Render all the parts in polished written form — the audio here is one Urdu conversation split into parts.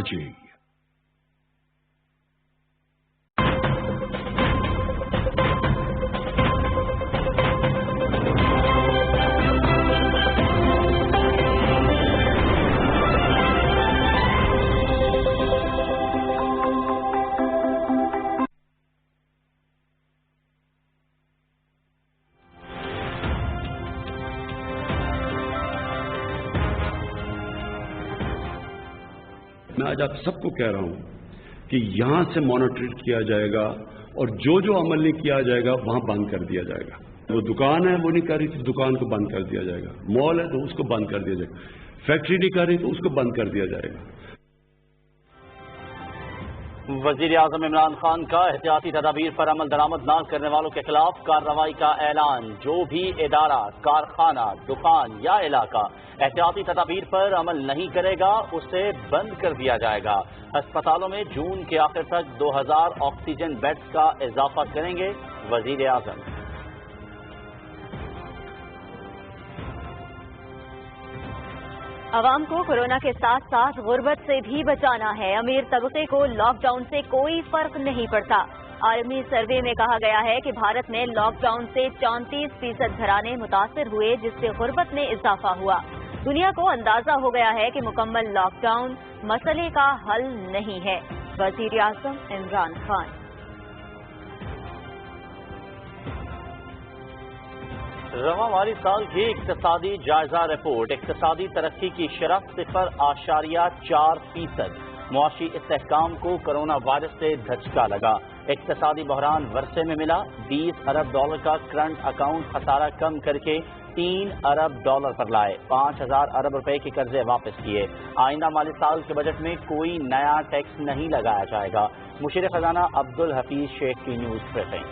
G. میں آج آپ سب کو کہہ رہا ہوں کہ یہاں سے مانیٹر کیا جائے گا اور جو عمل نہیں کیا جائے گا وہاں بند کر دیا جائے گا. وہ دکان ہے وہ نہیں کر رہی تھی، دکان کو بند کر دیا جائے گا. مال ہے تو اس کو بند کر دیا جائے گا. فیکٹری نہیں کر رہی تو اس کو بند کر دیا جائے گا. وزیر اعظم عمران خان کا احتیاطی تدابیر پر عمل درآمد نہ کرنے والوں کے خلاف کارروائی کا اعلان. جو بھی ادارہ، کارخانہ، دکان یا علاقہ احتیاطی تدابیر پر عمل نہیں کرے گا اسے بند کر دیا جائے گا. ہسپتالوں میں جون کے آخر تک 2000 آکسیجن بیڈز کا اضافہ کریں گے وزیر اعظم. عوام کو کورونا کے ساتھ ساتھ غربت سے بھی بچانا ہے. امیر طبقے کو لاک ڈاؤن سے کوئی فرق نہیں پڑتا. عالمی سروے میں کہا گیا ہے کہ بھارت میں لاک ڈاؤن سے 34% گھرانے متاثر ہوئے، جس سے غربت میں اضافہ ہوا. دنیا کو اندازہ ہو گیا ہے کہ مکمل لاک ڈاؤن مسئلے کا حل نہیں ہے. وزیر اعظم عمران خان. رواں مالی سال کی اقتصادی جائزہ رپورٹ. اقتصادی ترقی کی شرح 0.4%. معاشی استحکام کو کرونا وائرس سے دھچکا لگا. اقتصادی بحران ورثے میں ملا. $20 ارب کا کرنٹ اکاؤنٹ خسارہ کم کر کے $3 ارب پر لائے. 5000 ارب روپے کے قرضے واپس کیے. آئندہ مالی سال کے بجٹ میں کوئی نیا ٹیکس نہیں لگایا جائے گا. مشیر خزانہ عبدالحفیظ شیخ کی نیوز بریفنگ.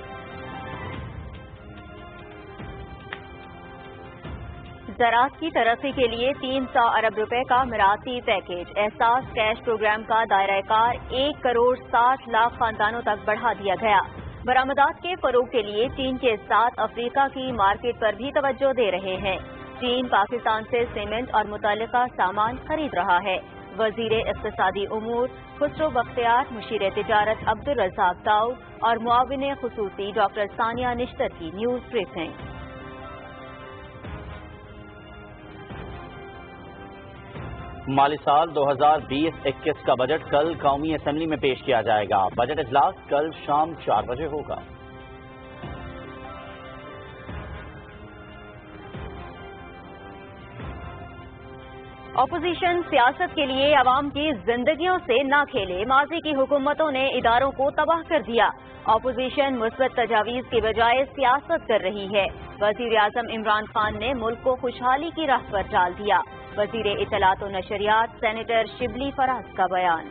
زراعت کی ترقی کے لیے 300 ارب روپے کا مراعاتی پیکیج. احساس کیش پروگرام کا دائرہ کار 1,60,00,000 خاندانوں تک بڑھا دیا گیا. برآمدات کے فروغ کے لیے چین کے ساتھ افریقہ کی مارکیٹ پر بھی توجہ دے رہے ہیں. چین پاکستان سے سیمنٹ اور متعلقہ سامان خرید رہا ہے. وزیر اقتصادی امور خسرو بختیار، مشیر تجارت عبدالرزاق داؤد اور معاون خصوصی ڈاکٹر ثانیہ نشتر کی نیوز بریفنگ. مالی سال 2020-21 کا بجٹ کل قومی اسمبلی میں پیش کیا جائے گا. بجٹ اجلاس کل شام 4 بجے ہوگا. اپوزیشن سیاست کے لیے عوام کی زندگیوں سے نہ کھیلے. ماضی کی حکومتوں نے اداروں کو تباہ کر دیا. اپوزیشن مثبت تجاویز کے بجائے سیاست کر رہی ہے. وزیر اعظم عمران خان نے ملک کو خوشحالی کی راہ پر ڈال دیا. وزیر اطلاعات و نشریات سینیٹر شبلی فراز کا بیان.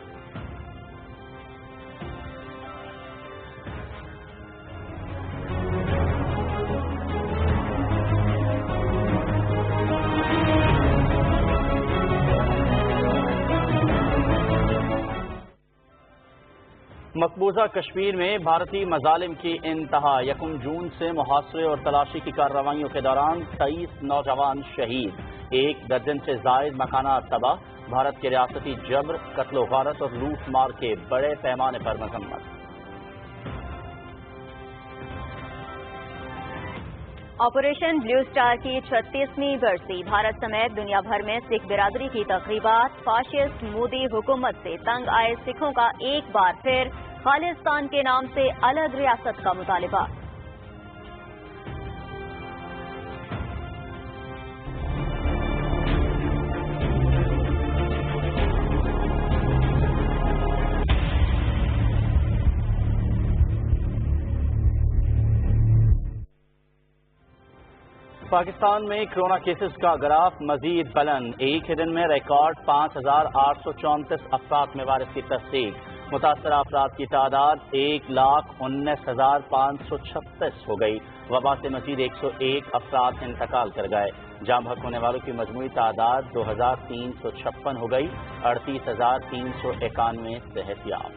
مقبوضہ کشمیر میں بھارتی مظالم کی انتہا. 1 جون سے محاصرے اور تلاشی کی کارروائیوں کے دوران 23 نوجوان شہید. 1 درجن سے زائد مکانات تباہ. بھارت کے ریاستی جبر، قتل و غارت اور لوٹ مار کے بڑے پیمانے پر مذمت. آپریشن بلیو سٹار کی 36ویں برسی. بھارت سمیت دنیا بھر میں سکھ برادری کی تقریبات. فاشسٹ مودی حکومت سے تنگ آئے سکھوں کا ایک بار پھر خالصتان کے نام سے الگ ریاست کا مطالبہ. پاکستان میں کرونا کیسز کا گراف مزید بلند. ایک ہی دن میں ریکارڈ 5834 افراد میں وائرس کی تصدیق. متاثرہ افراد کی تعداد 1,19,536 ہو گئی. وبا سے مزید 101 افراد انتقال کر گئے. جام بحق ہونے والوں کی مجموعی تعداد 2356 ہو گئی. 38,391 صحت یاب.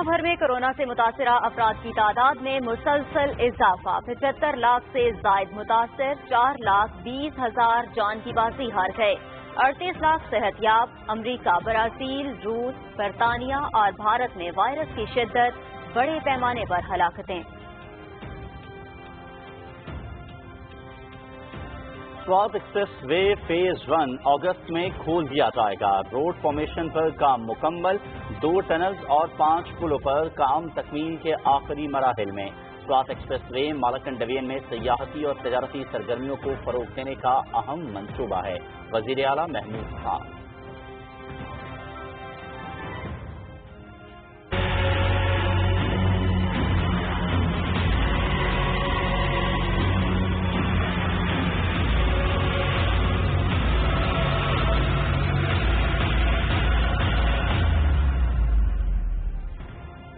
دنیا بھر میں کورونا سے متاثرہ افراد کی تعداد میں مسلسل اضافہ، 75 لاکھ سے زائد متاثر، 4,20,000 جان کی بازی ہار گئے، 38 لاکھ صحت یاب۔ امریکہ، برازیل، روس، برطانیہ اور بھارت میں وائرس کی شدت، بڑے پیمانے پر ہلاکتیں۔ سوات ایکسپریس وے فیز 1 اگست میں کھول دیا جائے گا۔ روڈ فارمیشن پر کام مکمل، 2 ٹنلز اور 5 پلوں پر کام تکمیل کے آخری مراحل میں۔ سوات ایکسپریس وے مالکن ڈویژن میں سیاحتی اور تجارتی سرگرمیوں کو فروغ دینے کا اہم منصوبہ ہے۔ وزیر اعلیٰ محمود خان۔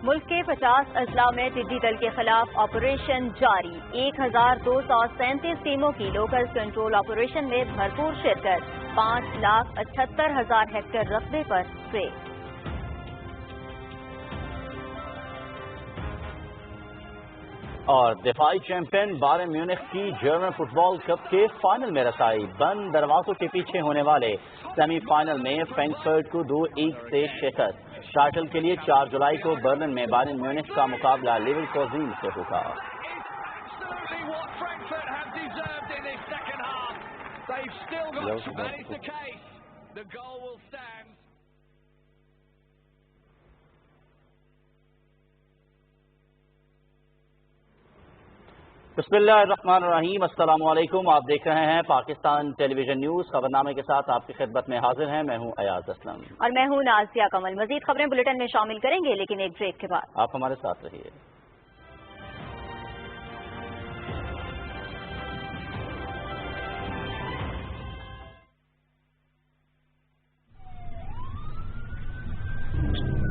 ملک کے 50 اضلاع میں ٹڈی دل کے خلاف آپریشن جاری، 1,237 ٹیموں کی لوکل کنٹرول آپریشن میں بھرپور شرکت، 5,78,000 ہیکٹر رقبے پر اسپرے۔ اور دفاعی چیمپئن بایر میونخ کی جرمن فٹ بال کپ کے فائنل میں رسائی، بند دروازوں کے پیچھے ہونے والے سیمی فائنل میں فرینکفرٹ کو 2-1 سے شکست۔ ٹائٹل کے لیے 4 جولائی کو برلن میں بایر میونخ کا مقابلہ لیورکوزن سے ہوگا۔ بسم اللہ الرحمن الرحیم، السلام علیکم۔ آپ دیکھ رہے ہیں پاکستان ٹیلی ویژن نیوز۔ خبرنامے کے ساتھ آپ کی خدمت میں حاضر ہیں، میں ہوں ایاز اسلم اور میں ہوں نازیہ کمل۔ مزید خبریں بلیٹن میں شامل کریں گے، لیکن ایک بریک کے بعد۔ آپ ہمارے ساتھ رہیے۔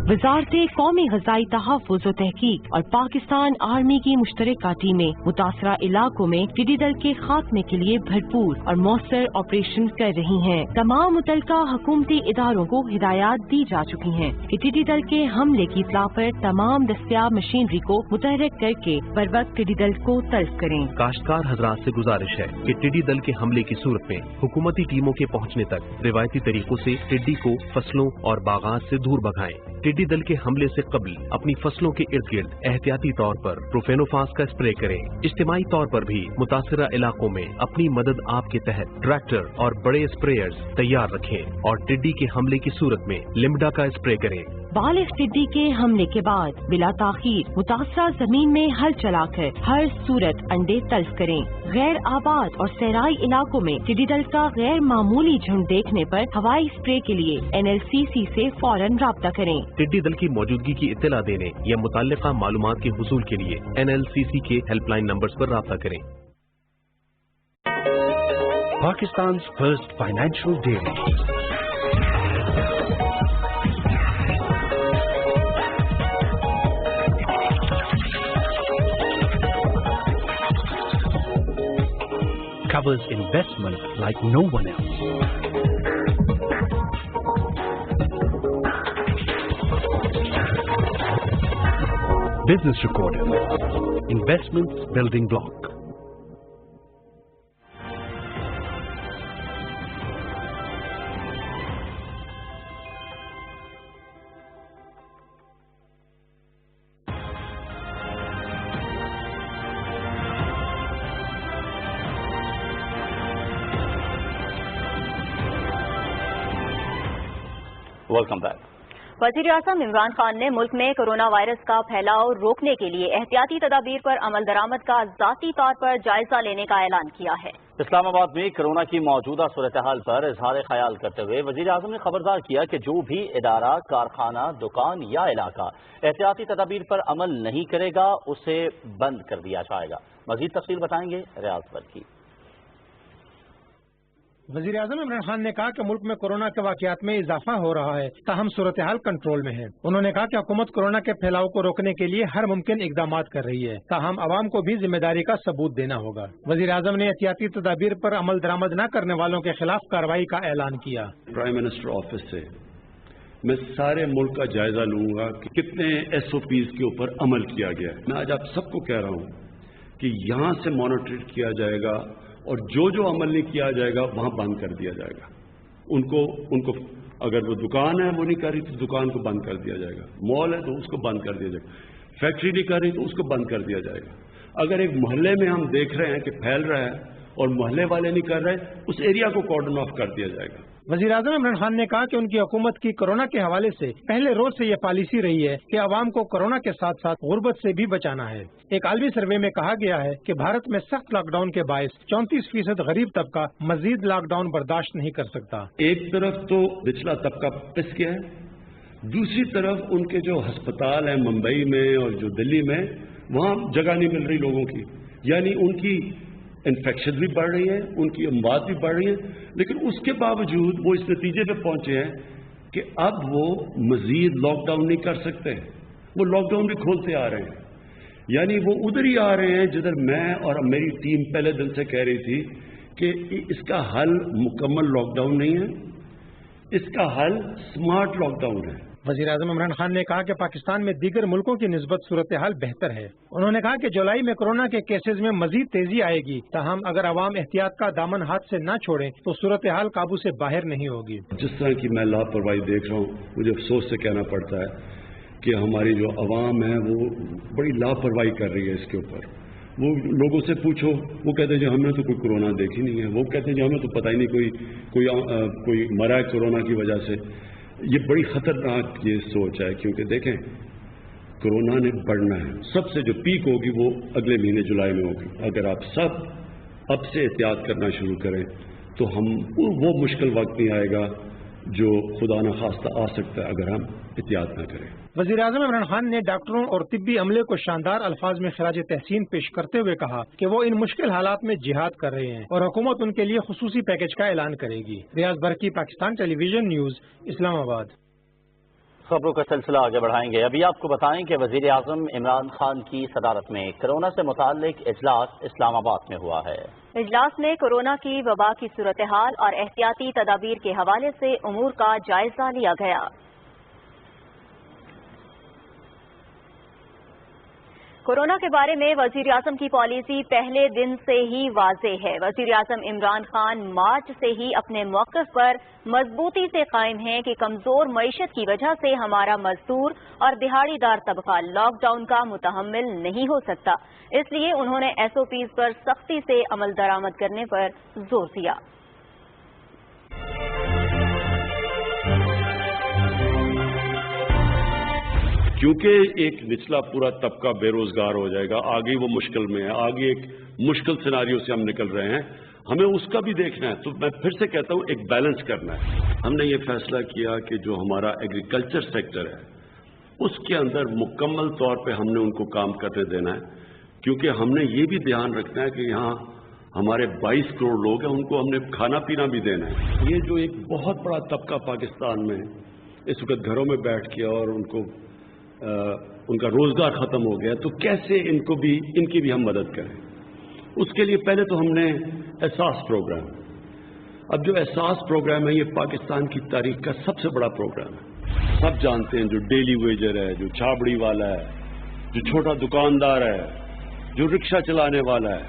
وزارت قومی غذائی تحفظ و تحقیق اور پاکستان آرمی کی مشترکہ ٹیمیں متاثرہ علاقوں میں ٹڈی دل کے خاتمے کے لیے بھرپور اور مؤثر آپریشن کر رہی ہیں۔ تمام متعلقہ حکومتی اداروں کو ہدایات دی جا چکی ہیں کہ ٹڈی دل کے حملے کی اطلاع پر تمام دستیاب مشینری کو متحرک کر کے بر وقت ٹڈی دل کو طلب کریں۔ کاشتکار حضرات سے گزارش ہے کہ ٹڈی دل کے حملے کی صورت میں حکومتی ٹیموں کے پہنچنے تک روایتی طریقوں سے ٹڈی کو فصلوں اور باغات سے دور بھگائیں۔ ٹڈی دل کے حملے سے قبل اپنی فصلوں کے ارد گرد احتیاطی طور پر پروفینوفاس کا اسپرے کریں۔ اجتماعی طور پر بھی متاثرہ علاقوں میں اپنی مدد آپ کے تحت ٹریکٹر اور بڑے اسپریئرز تیار رکھیں اور ٹڈی کے حملے کی صورت میں لمڈا کا اسپرے کریں۔ بالغ ٹڈی کے حملے کے بعد بلا تاخیر متاثرہ زمین میں ہل چلا کر ہر صورت انڈے تلف کریں۔ غیر آباد اور صحرائی علاقوں میں ٹڈی دل کا غیر معمولی جھنڈ دیکھنے پر ہوائی اسپرے کے لیے NLCC سے فوراً رابطہ کریں۔ ٹڈی دل کی موجودگی کی اطلاع دینے یا متعلقہ معلومات کے حصول کے لیے NLCC کے ہیلپ لائن نمبرز پر رابطہ کریں۔ Pakistan's first financial dairy. Covers investment like no one else. Business Recorder, investments building block. Welcome back. وزیر اعظم عمران خان نے ملک میں کورونا وائرس کا پھیلاؤ روکنے کے لیے احتیاطی تدابیر پر عمل درآمد کا ذاتی طور پر جائزہ لینے کا اعلان کیا ہے۔ اسلام آباد میں کورونا کی موجودہ صورتحال پر اظہار خیال کرتے ہوئے وزیر اعظم نے خبردار کیا کہ جو بھی ادارہ، کارخانہ، دکان یا علاقہ احتیاطی تدابیر پر عمل نہیں کرے گا اسے بند کر دیا جائے گا۔ مزید تفصیل بتائیں گے ریاض برکی۔ وزیر اعظم عمران خان نے کہا کہ ملک میں کورونا کے واقعات میں اضافہ ہو رہا ہے، تاہم صورتحال کنٹرول میں ہے۔ انہوں نے کہا کہ حکومت کورونا کے پھیلاؤ کو روکنے کے لیے ہر ممکن اقدامات کر رہی ہے، تاہم عوام کو بھی ذمہ داری کا ثبوت دینا ہوگا۔ وزیر اعظم نے احتیاطی تدابیر پر عمل درآمد نہ کرنے والوں کے خلاف کارروائی کا اعلان کیا۔ پرائم منسٹر آفس سے میں سارے ملک کا جائزہ لوں گا کہ کتنے SOPs کے اوپر عمل کیا گیا ہے. میں آج آپ سب کو کہہ رہا ہوں کہ یہاں سے مانیٹر کیا جائے گا اور جو عمل نہیں کیا جائے گا وہاں بند کر دیا جائے گا. ان کو اگر وہ دکان ہے وہ نہیں کر رہی تو دکان کو بند کر دیا جائے گا. مال ہے تو اس کو بند کر دیا جائے گا. فیکٹری نہیں کر رہی تو اس کو بند کر دیا جائے گا. اگر ایک محلے میں ہم دیکھ رہے ہیں کہ پھیل رہا ہے اور محلے والے نہیں کر رہے, اس ایریا کو کارڈن آف کر دیا جائے گا. وزیر اعظم عمران خان نے کہا کہ ان کی حکومت کی کورونا کے حوالے سے پہلے روز سے یہ پالیسی رہی ہے کہ عوام کو کورونا کے ساتھ ساتھ غربت سے بھی بچانا ہے. ایک عالمی سروے میں کہا گیا ہے کہ بھارت میں سخت لاک ڈاؤن کے باعث 34% غریب طبقہ مزید لاک ڈاؤن برداشت نہیں کر سکتا. ایک طرف تو نچلا طبقہ پس گیا ہے, دوسری طرف ان کے جو ہسپتال ہیں ممبئی میں اور جو دلی میں, وہاں جگہ نہیں مل رہی لوگوں کی. یعنی ان کی انفیکشن بھی بڑھ رہی ہے, ان کی اموات بھی بڑھ رہی ہیں, لیکن اس کے باوجود وہ اس نتیجے پہ پہنچے ہیں کہ اب وہ مزید لاک ڈاؤن نہیں کر سکتے. وہ لاک ڈاؤن بھی کھولتے آ رہے ہیں. یعنی وہ ادھر ہی آ رہے ہیں جدھر میں اور میری ٹیم پہلے دن سے کہہ رہی تھی کہ اس کا حل مکمل لاک ڈاؤن نہیں ہے, اس کا حل سمارٹ لاک ڈاؤن ہے. وزیر اعظم عمران خان نے کہا کہ پاکستان میں دیگر ملکوں کی نسبت صورتحال بہتر ہے. انہوں نے کہا کہ جولائی میں کورونا کے کیسز میں مزید تیزی آئے گی, تاہم اگر عوام احتیاط کا دامن ہاتھ سے نہ چھوڑیں تو صورتحال قابو سے باہر نہیں ہوگی. جس طرح کی میں لاپرواہی دیکھ رہا ہوں, مجھے افسوس سے کہنا پڑتا ہے کہ ہماری جو عوام ہے وہ بڑی لاپرواہی کر رہی ہے اس کے اوپر. وہ لوگوں سے پوچھو, وہ کہتے ہیں جی ہم نے تو کوئی کورونا دیکھی نہیں ہے. وہ کہتے ہیں جی ہمیں تو پتہ ہی نہیں کوئی مرا ہے کورونا کی وجہ سے. یہ بڑی خطرناک یہ سوچ ہے, کیونکہ دیکھیں کورونا نے بڑھنا ہے. سب سے جو پیک ہوگی وہ اگلے مہینے جولائی میں ہوگی. اگر آپ سب اب سے احتیاط کرنا شروع کریں تو وہ مشکل وقت نہیں آئے گا جو خدا نخواستہ آ سکتا ہے اگر ہم احتیاط نہ کریں. وزیر اعظم عمران خان نے ڈاکٹروں اور طبی عملے کو شاندار الفاظ میں خراج تحسین پیش کرتے ہوئے کہا کہ وہ ان مشکل حالات میں جہاد کر رہے ہیں اور حکومت ان کے لیے خصوصی پیکج کا اعلان کرے گی. ریاض برقی, پاکستان ٹیلی ویژن نیوز, اسلام آباد. خبروں کا سلسلہ آگے بڑھائیں گے. ابھی آپ کو بتائیں کہ وزیر اعظم عمران خان کی صدارت میں کورونا سے متعلق اجلاس اسلام آباد میں ہوا ہے. اجلاس میں کورونا کی وبا کی صورتحال اور احتیاطی تدابیر کے حوالے سے امور کا جائزہ لیا گیا. کورونا کے بارے میں وزیر اعظم کی پالیسی پہلے دن سے ہی واضح ہے. وزیر اعظم عمران خان مارچ سے ہی اپنے موقف پر مضبوطی سے قائم ہیں کہ کمزور معیشت کی وجہ سے ہمارا مزدور اور دہاڑی دار طبقہ لاک ڈاؤن کا متحمل نہیں ہو سکتا. اس لیے انہوں نے SOPs پر سختی سے عمل درآمد کرنے پر زور دیا. کیونکہ ایک نچلا پورا طبقہ بے روزگار ہو جائے گا, آگے وہ مشکل میں ہے, آگے ایک مشکل سیناریو سے ہم نکل رہے ہیں, ہمیں اس کا بھی دیکھنا ہے. تو میں پھر سے کہتا ہوں ایک بیلنس کرنا ہے. ہم نے یہ فیصلہ کیا کہ جو ہمارا ایگریکلچر سیکٹر ہے اس کے اندر مکمل طور پہ ہم نے ان کو کام کرنے دینا ہے, کیونکہ ہم نے یہ بھی دھیان رکھنا ہے کہ یہاں ہمارے 22 کروڑ لوگ ہیں, ان کو ہم نے کھانا پینا بھی دینا ہے. یہ جو ایک بہت بڑا طبقہ پاکستان میں اس وقت گھروں میں بیٹھ کے اور ان کا روزگار ختم ہو گیا, تو کیسے ان کی بھی ہم مدد کریں. اس کے لیے پہلے تو ہم نے احساس پروگرام, اب جو احساس پروگرام ہے یہ پاکستان کی تاریخ کا سب سے بڑا پروگرام ہے. سب جانتے ہیں جو ڈیلی ویجر ہے, جو چھابڑی والا ہے, جو چھوٹا دکاندار ہے, جو رکشہ چلانے والا ہے,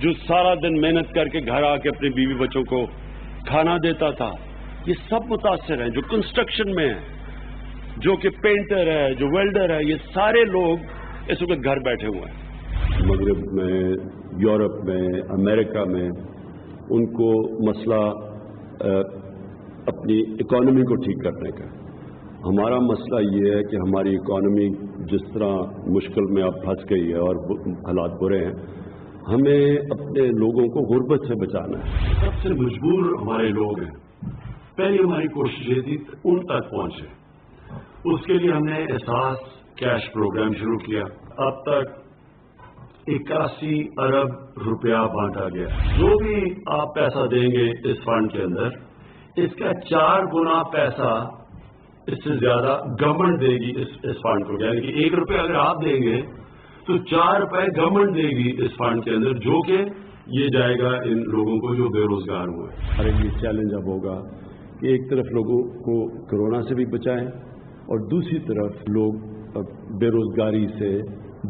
جو سارا دن محنت کر کے گھر آ کے اپنے بیوی بچوں کو کھانا دیتا تھا, یہ سب متاثر ہیں. جو کنسٹرکشن میں ہیں, جو کہ پینٹر ہے, جو ویلڈر ہے, یہ سارے لوگ اس وقت گھر بیٹھے ہوئے ہیں. مغرب میں, یورپ میں, امریکہ میں ان کو مسئلہ اپنی اکانومی کو ٹھیک کرنے کا. ہمارا مسئلہ یہ ہے کہ ہماری اکانومی جس طرح مشکل میں اب پھنس گئی ہے اور حالات برے ہیں, ہمیں اپنے لوگوں کو غربت سے بچانا ہے. سب سے مجبور ہمارے لوگ ہیں. پہلی ہماری کوشش یہ تھی ان تک پہنچے. اس کے لیے ہم نے احساس کیش پروگرام شروع کیا. اب تک 81 ارب روپیہ بانٹا گیا. جو بھی آپ پیسہ دیں گے اس فنڈ کے اندر, اس کا 4 گنا پیسہ اس سے زیادہ گورنمنٹ دے گی اس فنڈ کو. یعنی کہ 1 روپے اگر آپ دیں گے تو 4 روپے گورنمنٹ دے گی اس فنڈ کے اندر, جو کہ یہ جائے گا ان لوگوں کو جو بے روزگار ہوئے. ہر ایک چیلنج اب ہوگا کہ ایک طرف لوگوں کو کورونا سے بھی بچائیں اور دوسری طرف لوگ بے روزگاری سے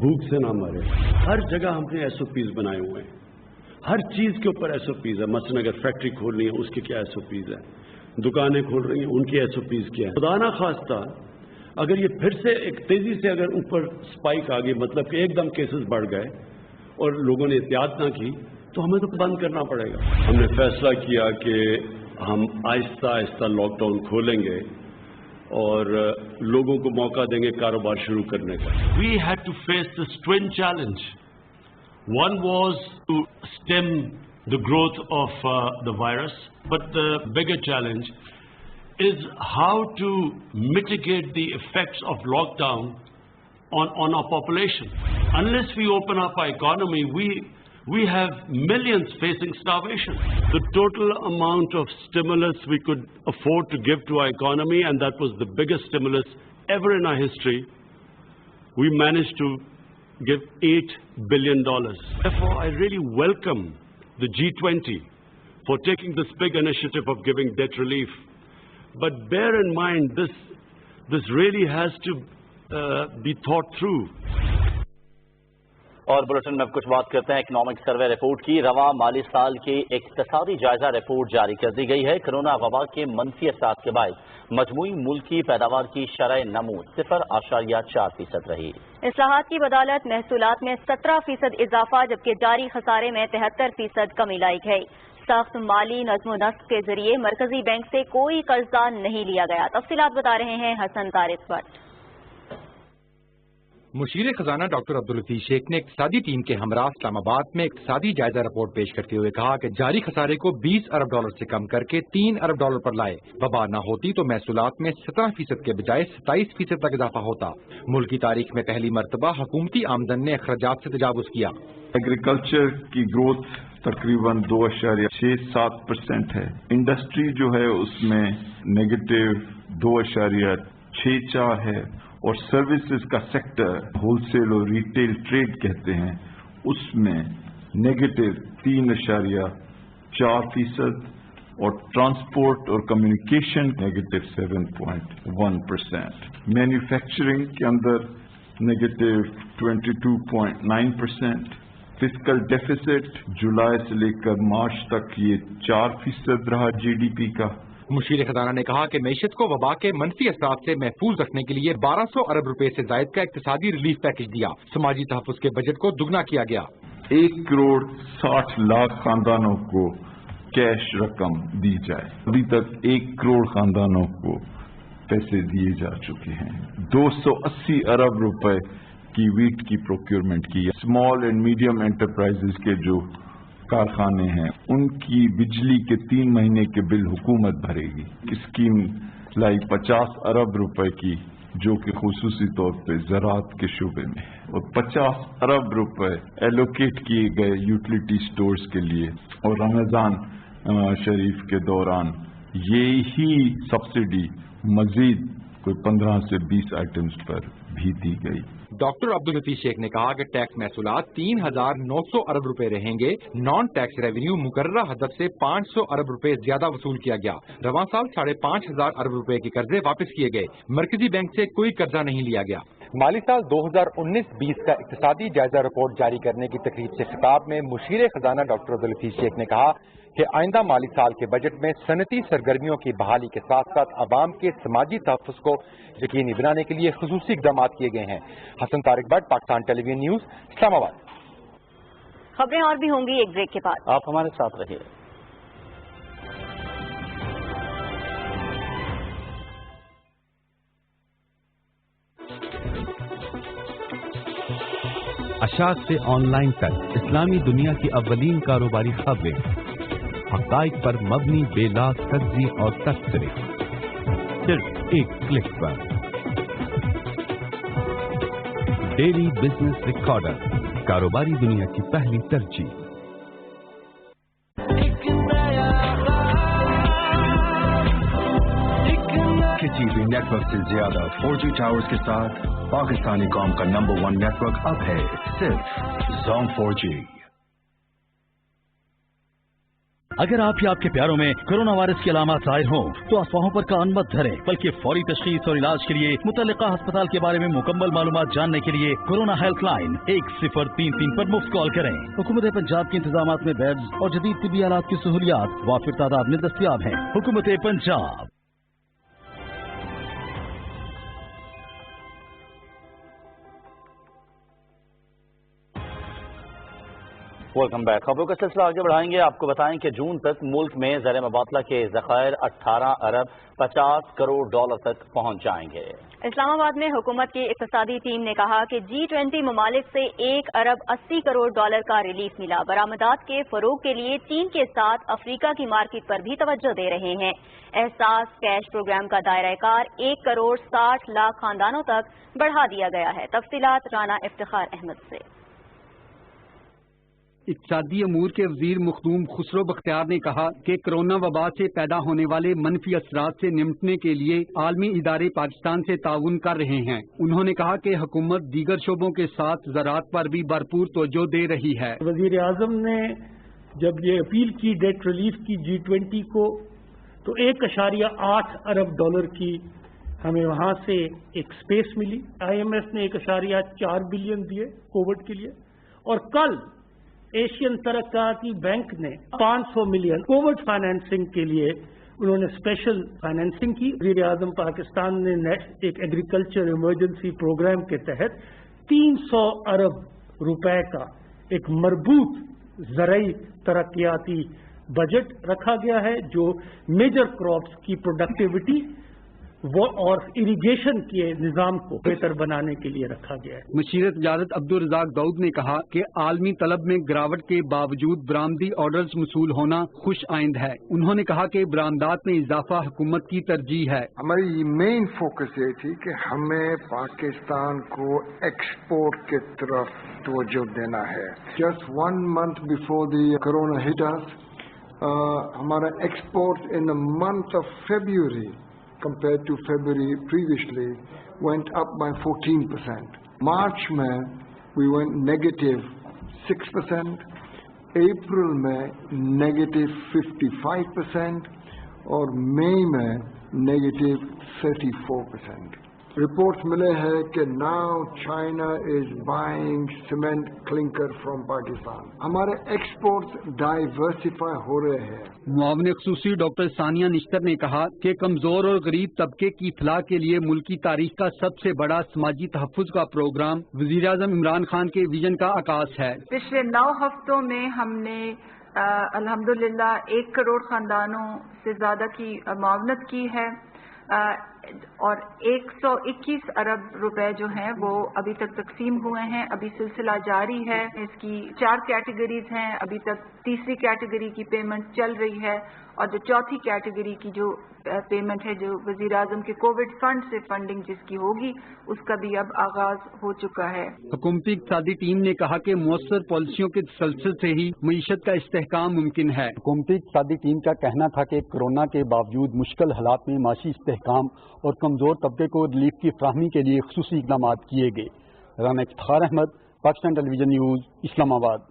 بھوک سے نہ مرے. ہر جگہ ہم نے SOPs بنائے ہوئے ہیں, ہر چیز کے اوپر SOPs ہے. مثلا اگر فیکٹری کھولنی ہے اس کے کیا SOPs ہیں, دکانیں کھول رہی ہیں ان کی SOPs کیا ہے. خدا نہ خواستہ اگر یہ پھر سے ایک تیزی سے اگر اوپر سپائک آ گئی, مطلب کہ ایک دم کیسز بڑھ گئے اور لوگوں نے احتیاط نہ کی, تو ہمیں تو بند کرنا پڑے گا. ہم نے فیصلہ کیا کہ ہم آہستہ آہستہ لاک ڈاؤن کھولیں گے اور لوگوں کو موقع دیں گے کاروبار شروع کرنے کا. We had to face this twin challenge. One was to stem the growth of the virus, but the bigger challenge is how to mitigate the effects of lockdown on our population. Unless we open up our economy, we have millions facing starvation. The total amount of stimulus we could afford to give to our economy, and that was the biggest stimulus ever in our history, we managed to give $8 billion. Therefore, I really welcome the G20 for taking this big initiative of giving debt relief. But bear in mind, this really has to be thought through. اور بلٹن میں اب کچھ بات کرتے ہیں اکنامک سروے رپورٹ کی. رواں مالی سال کی اقتصادی جائزہ رپورٹ جاری کر دی گئی ہے. کرونا وبا کے منفی اثرات کے باعث مجموعی ملکی پیداوار کی شرح نمو 0.4% رہی. اصلاحات کی بدولت محصولات میں 17% اضافہ جبکہ جاری خسارے میں 73% کمی لائی گئی. سخت مالی نظم و نسق کے ذریعے مرکزی بینک سے کوئی قرضہ نہیں لیا گیا. تفصیلات بتا رہے ہیں حسن طارق بٹ. مشیر خزانہ ڈاکٹر عبداللطیف شیخ نے اقتصادی ٹیم کے ہمراہ اسلام آباد میں اقتصادی جائزہ رپورٹ پیش کرتے ہوئے کہا کہ جاری خسارے کو $20 ارب سے کم کر کے $3 ارب پر لائے. وبا نہ ہوتی تو محصولات میں 17% کے بجائے 27% تک اضافہ ہوتا. ملک کی تاریخ میں پہلی مرتبہ حکومتی آمدن نے اخراجات سے تجاوز کیا. ایگریکلچر کی گروتھ تقریباً 2.67% ہے. انڈسٹری جو ہے اس میں نیگیٹو 2.64 ہے اور سروسز کا سیکٹر ہول سیل اور ریٹیل ٹریڈ کہتے ہیں اس میں نیگیٹو 3.4% اور ٹرانسپورٹ اور کمیونیکیشن نیگیٹو 7.1%. مینوفیکچرنگ کے اندر نیگیٹو 22.9%. فسکل ڈیفیسٹ جولائی سے لے کر مارچ تک یہ 4% رہا GDP کا. مشیر خزانہ نے کہا کہ معیشت کو وبا کے منفی اثرات سے محفوظ رکھنے کے لیے 1200 ارب روپے سے زائد کا اقتصادی ریلیف پیکج دیا. سماجی تحفظ کے بجٹ کو دگنا کیا گیا. 1.60 کروڑ خاندانوں کو کیش رقم دی جائے. ابھی تک 1 کروڑ خاندانوں کو پیسے دیے جا چکے ہیں. 280 ارب روپے کی ویٹ کی پروکیورمنٹ کی. اسمال اینڈ میڈیم انٹرپرائزز کے جو کارخانے ہیں ان کی بجلی کے 3 مہینے کے بل حکومت بھرے گی. اسکیم لائی 50 ارب روپے کی جو کہ خصوصی طور پہ زراعت کے شعبے میں ہے اور 50 ارب روپے ایلوکیٹ کیے گئے یوٹیلیٹی سٹورز کے لیے. اور رمضان شریف کے دوران یہی سبسڈی مزید کوئی 15 سے 20 آئٹمز پر بھی دی گئی. ڈاکٹر عبداللطیف شیخ نے کہا کہ ٹیکس محصولات 3,900 ارب روپے رہیں گے. نان ٹیکس ریونیو مقررہ ہدف سے 500 ارب روپے زیادہ وصول کیا گیا. رواں سال 5,500 ارب روپے کے قرضے واپس کیے گئے. مرکزی بینک سے کوئی قرضہ نہیں لیا گیا. مالی سال 2019-20 کا اقتصادی جائزہ رپورٹ جاری کرنے کی تقریب سے خطاب میں مشیر خزانہ ڈاکٹر عبداللطیف شیخ نے کہا کہ آئندہ مالی سال کے بجٹ میں صنعتی سرگرمیوں کی بحالی کے ساتھ ساتھ عوام کے سماجی تحفظ کو یقینی بنانے کے لیے خصوصی اقدامات کیے گئے ہیں. Hasan Tariq Butt, Pakistan television news, Islamabad. خبریں اور بھی ہوں گی ایک بریک کے بعد. آپ ہمارے ساتھ رہیے. اشاعت سے آن لائن تک اسلامی دنیا کی اولین کاروباری خبریں، حقائق پر مبنی بے لاگ تجزیے اور تبصرے، صرف ایک کلک پر. ڈیلی بزنس ریکارڈر، کاروباری دنیا کی پہلی ترجیح. کسی بھی نیٹ ورک سے زیادہ 4G ٹاورز کے ساتھ پاکستانی قوم کا نمبر 1 نیٹ ورک اب ہے صرف زون 4G. اگر آپ یا آپ کے پیاروں میں کورونا وائرس کی علامات ظاہر ہوں تو افواہوں پر کان مت دھریں، بلکہ فوری تشخیص اور علاج کے لیے متعلقہ ہسپتال کے بارے میں مکمل معلومات جاننے کے لیے کورونا ہیلپ لائن 1033 پر مفت کال کریں۔ حکومت پنجاب کے انتظامات میں بیڈز اور جدید طبی آلات کی سہولیات وافر تعداد میں دستیاب ہیں۔ حکومت پنجاب۔ Welcome back. خبروں کا سلسلہ آگے بڑھائیں گے۔ آپ کو بتائیں کہ جون تک ملک میں زر مبادلہ کے ذخائر 18 ارب 50 کروڑ ڈالر تک پہنچ جائیں گے۔ اسلام آباد میں حکومت کی اقتصادی ٹیم نے کہا کہ G20 ممالک سے 1 ارب 80 کروڑ ڈالر کا ریلیف ملا۔ برآمدات کے فروغ کے لیے چین کے ساتھ افریقہ کی مارکیٹ پر بھی توجہ دے رہے ہیں۔ احساس کیش پروگرام کا دائرہ کار 1 کروڑ 60 لاکھ خاندانوں تک بڑھا دیا گیا ہے۔ تفصیلات رانا افتخار احمد سے۔ اقتصادی امور کے وزیر مخدوم خسرو بختیار نے کہا کہ کرونا وبا سے پیدا ہونے والے منفی اثرات سے نمٹنے کے لیے عالمی ادارے پاکستان سے تعاون کر رہے ہیں۔ انہوں نے کہا کہ حکومت دیگر شعبوں کے ساتھ زراعت پر بھی بھرپور توجہ دے رہی ہے۔ وزیر اعظم نے جب یہ اپیل کی ڈیٹ ریلیف کی G20 کو تو 1.8 ارب ڈالر کی ہمیں وہاں سے ایک سپیس ملی۔ IMF نے 1.4 بلین دیے کووڈ کے لیے، اور کل ایشین ترقیاتی بینک نے 500 ملین کووڈ فائنینسنگ کے لیے انہوں نے اسپیشل فائنینسنگ کی۔ وزیر اعظم پاکستان نے ایک ایگریکلچر ایمرجنسی پروگرام کے تحت 300 ارب روپے کا ایک مربوط زرعی ترقیاتی بجٹ رکھا گیا ہے، جو میجر کراپس کی پروڈکٹیوٹی وہ اور اریگیشن کے نظام کو بہتر بنانے کے لیے رکھا گیا ہے۔ مشیر تجارت عبدالرزاق داؤد نے کہا کہ عالمی طلب میں گراوٹ کے باوجود برآمدی آرڈرز موصول ہونا خوش آئند ہے۔ انہوں نے کہا کہ برآمدات میں اضافہ حکومت کی ترجیح ہے۔ ہماری مین فوکس یہ تھی کہ ہمیں پاکستان کو ایکسپورٹ کی طرف توجہ دینا ہے۔ Just 1 month before the corona hit us, ہمارا export in the month of February compared to February previously went up by 14%. March میں we went negative 6%, April میں negative 55% اور May میں negative 34%. رپورٹ ملے ہیں کہ now China is buying cement clinker from Pakistan. ہمارے ایکسپورٹ ڈائیورسیفائی ہو رہے ہیں۔ معاون خصوصی ڈاکٹر ثانیہ نشتر نے کہا کہ کمزور اور غریب طبقے کی فلاح کے لیے ملکی تاریخ کا سب سے بڑا سماجی تحفظ کا پروگرام وزیر اعظم عمران خان کے ویژن کا عکاس ہے۔ پچھلے 9 ہفتوں میں ہم نے الحمدللہ 1 کروڑ خاندانوں سے زیادہ کی معاونت کی ہے، اور 121 ارب روپے جو ہیں وہ ابھی تک تقسیم ہوئے ہیں۔ ابھی سلسلہ جاری ہے۔ اس کی 4 کیٹیگریز ہیں۔ ابھی تک تیسری کیٹیگری کی پیمنٹ چل رہی ہے، اور جو چوتھی کیٹیگری کی جو پیمنٹ ہے، جو وزیر اعظم کے کووڈ فنڈ سے فنڈنگ جس کی ہوگی، اس کا بھی اب آغاز ہو چکا ہے۔ حکومتی اقتصادی ٹیم نے کہا کہ مؤثر پالیسیوں کے تسلسل سے ہی معیشت کا استحکام ممکن ہے۔ حکومتی اقتصادی ٹیم کا کہنا تھا کہ کورونا کے باوجود مشکل حالات میں معاشی استحکام اور کمزور طبقے کو ریلیف کی فراہمی کے لیے خصوصی اقدامات کیے گئے۔ Rana Iftikhar Ahmad, Pakistan television news, اسلام آباد۔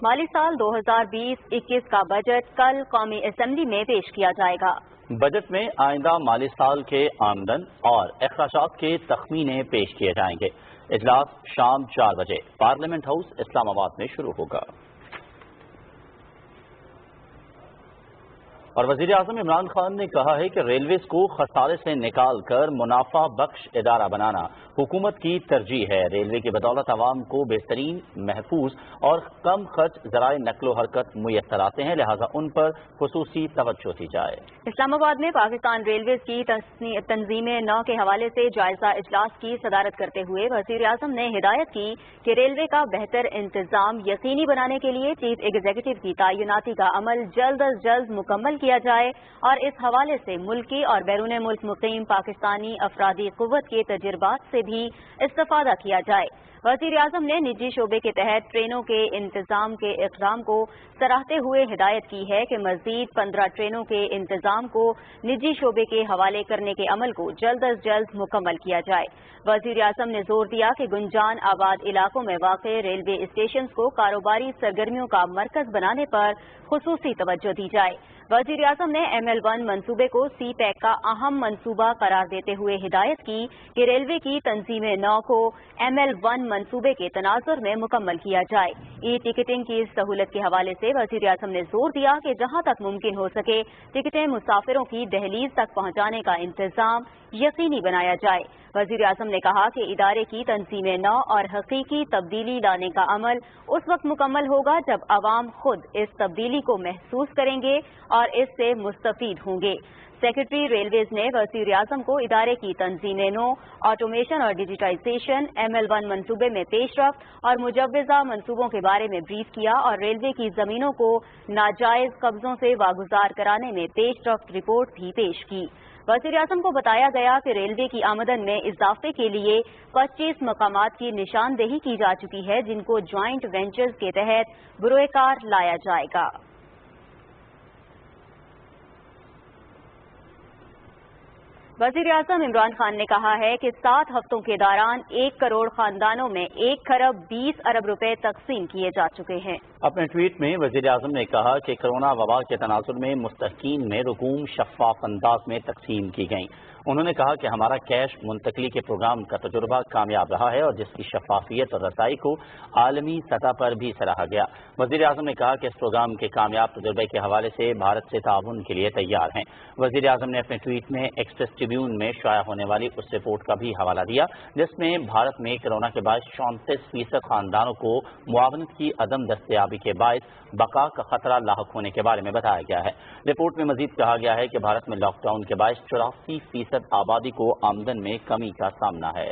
مالی سال 2020-21 کا بجٹ کل قومی اسمبلی میں پیش کیا جائے گا۔ بجٹ میں آئندہ مالی سال کے آمدن اور اخراجات کے تخمینے پیش کیے جائیں گے۔ اجلاس شام 4 بجے پارلیمنٹ ہاؤس اسلام آباد میں شروع ہوگا۔ اور وزیر اعظم عمران خان نے کہا ہے کہ ریلویز کو خسارے سے نکال کر منافع بخش ادارہ بنانا حکومت کی ترجیح ہے۔ ریلوے کی بدولت عوام کو بہترین، محفوظ اور کم خرچ ذرائع نقل و حرکت میسر آتے ہیں، لہذا ان پر خصوصی توجہ دی جائے۔ اسلام آباد میں پاکستان ریلویز کی تنظیم 9 کے حوالے سے جائزہ اجلاس کی صدارت کرتے ہوئے وزیر اعظم نے ہدایت کی کہ ریلوے کا بہتر انتظام یقینی بنانے کے لیے چیف ایگزیکٹو کی تعیناتی کا عمل جلد از جلد مکمل کیا جائے اور اس حوالے سے ملکی اور بیرون ملک مقیم پاکستانی افرادی قوت کے تجربات سے بھی استفادہ کیا جائے۔ وزیر اعظم نے نجی شعبے کے تحت ٹرینوں کے انتظام کے اقدام کو سراہتے ہوئے ہدایت کی ہے کہ مزید 15 ٹرینوں کے انتظام کو نجی شعبے کے حوالے کرنے کے عمل کو جلد از جلد مکمل کیا جائے۔ وزیر اعظم نے زور دیا کہ گنجان آباد علاقوں میں واقع ریلوے اسٹیشنز کو کاروباری سرگرمیوں کا مرکز بنانے پر خصوصی توجہ دی جائے۔ وزیر اعظم نے ML1 منصوبے کو سی پیک کا اہم منصوبہ قرار دیتے ہوئے ہدایت کی کہ ریلوے کی تنظیم نو کو ML1 منصوبے کے تناظر میں مکمل کیا جائے۔ ای ٹکٹنگ کی سہولت کے حوالے سے وزیر اعظم نے زور دیا کہ جہاں تک ممکن ہو سکے ٹکٹیں مسافروں کی دہلیز تک پہنچانے کا انتظام یقینی بنایا جائے۔ وزیر اعظم نے کہا کہ ادارے کی تنظیم نو اور حقیقی تبدیلی لانے کا عمل اس وقت مکمل ہوگا جب عوام خود اس تبدیلی کو محسوس کریں گے اور اس سے مستفید ہوں گے۔ سیکرٹری ریلویز نے وزیر اعظم کو ادارے کی تنظیم نو، آٹومیشن اور ڈیجیٹائزیشن، ML1 منصوبے میں پیش رفت اور مجوزہ منصوبوں کے بارے میں بریف کیا اور ریلوے کی زمینوں کو ناجائز قبضوں سے واگزار کرانے میں پیش رفت رپورٹ بھی پیش کی۔ وزیر اعظم کو بتایا گیا کہ ریلوے کی آمدن میں اضافے کے لیے 25 مقامات کی نشاندہی کی جا چکی ہے جن کو جوائنٹ وینچرز کے تحت بروئے کار لایا جائے گا۔ وزیر اعظم عمران خان نے کہا ہے کہ 7 ہفتوں کے دوران 1 کروڑ خاندانوں میں 1 ارب 20 ارب روپے تقسیم کیے جا چکے ہیں۔ اپنے ٹویٹ میں وزیر اعظم نے کہا کہ کرونا وبا کے تناظر میں مستحقین میں رقوم شفاف انداز میں تقسیم کی گئیں۔ انہوں نے کہا کہ ہمارا کیش منتقلی کے پروگرام کا تجربہ کامیاب رہا ہے اور جس کی شفافیت اور رسائی کو عالمی سطح پر بھی سراہا گیا۔ وزیر اعظم نے کہا کہ اس پروگرام کے کامیاب تجربے کے حوالے سے بھارت سے تعاون کے لیے تیار ہیں۔ وزیر اعظم نے اپنے ٹویٹ میں ایکسپریس ٹریبیون میں شائع ہونے والی اس رپورٹ کا بھی حوالہ دیا جس میں بھارت میں کرونا کے باعث 34% خاندانوں کو معاونت کی عدم دستیابی کے باعث بقا کا خطرہ لاحق ہونے کے بارے میں بتایا گیا ہے۔ رپورٹ میں مزید کہا گیا ہے کہ بھارت میں لاک ڈاؤن کے باعث 84% آبادی کو آمدن میں کمی کا سامنا ہے۔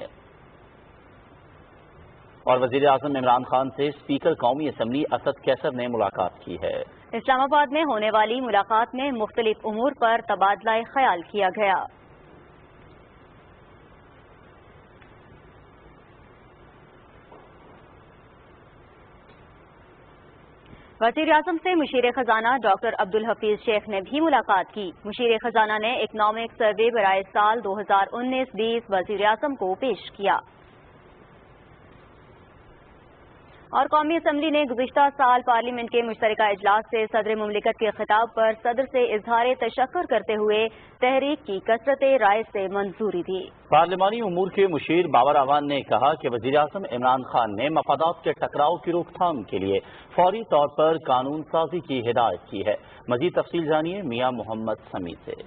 اور وزیر اعظم عمران خان سے اسپیکر قومی اسمبلی اسد کیسر نے ملاقات کی ہے۔ اسلام آباد میں ہونے والی ملاقات میں مختلف امور پر تبادلہ خیال کیا گیا۔ وزیر اعظم سے مشیر خزانہ ڈاکٹر عبدالحفیظ شیخ نے بھی ملاقات کی۔ مشیر خزانہ نے اکنامک سروے برائے سال 2019-20 وزیر اعظم کو پیش کیا۔ اور قومی اسمبلی نے گزشتہ سال پارلیمنٹ کے مشترکہ اجلاس سے صدر مملکت کے خطاب پر صدر سے اظہار تشکر کرتے ہوئے تحریک کی کثرت رائے سے منظوری دی۔ پارلیمانی امور کے مشیر بابر اعوان نے کہا کہ وزیر اعظم عمران خان نے مفادات کے ٹکراؤ کی روک تھام کے لیے فوری طور پر قانون سازی کی ہدایت کی ہے۔ مزید تفصیل جانیے میاں محمد سمیع سے۔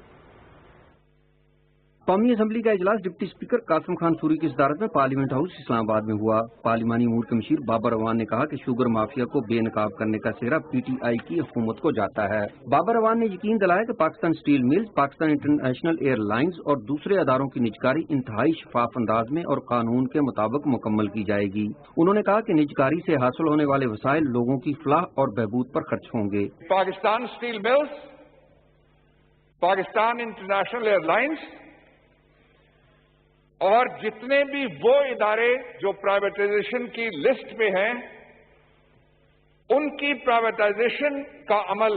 قومی اسمبلی کا اجلاس deputy speaker Qasim Khan sorry کی صدارت میں پارلیمنٹ ہاؤس اسلام آباد میں ہوا۔ پارلیمانی امور کے مشیر بابر اعوان نے کہا کہ شوگر مافیا کو بے نقاب کرنے کا سہرا PTI کی حکومت کو جاتا ہے۔ بابر اعوان نے یقین دلایا کہ Pakistan steel mills, Pakistan international airlines اور دوسرے اداروں کی نجکاری انتہائی شفاف انداز میں اور قانون کے مطابق مکمل کی جائے گی۔ انہوں نے کہا کہ نجکاری سے حاصل ہونے والے وسائل لوگوں کی فلاح اور بہبود پر خرچ ہوں گے۔ Pakistan steel mills, Pakistan international airlines اور جتنے بھی وہ ادارے جو پرائیویٹائزیشن کی لسٹ میں ہیں ان کی پرائیویٹائزیشن کا عمل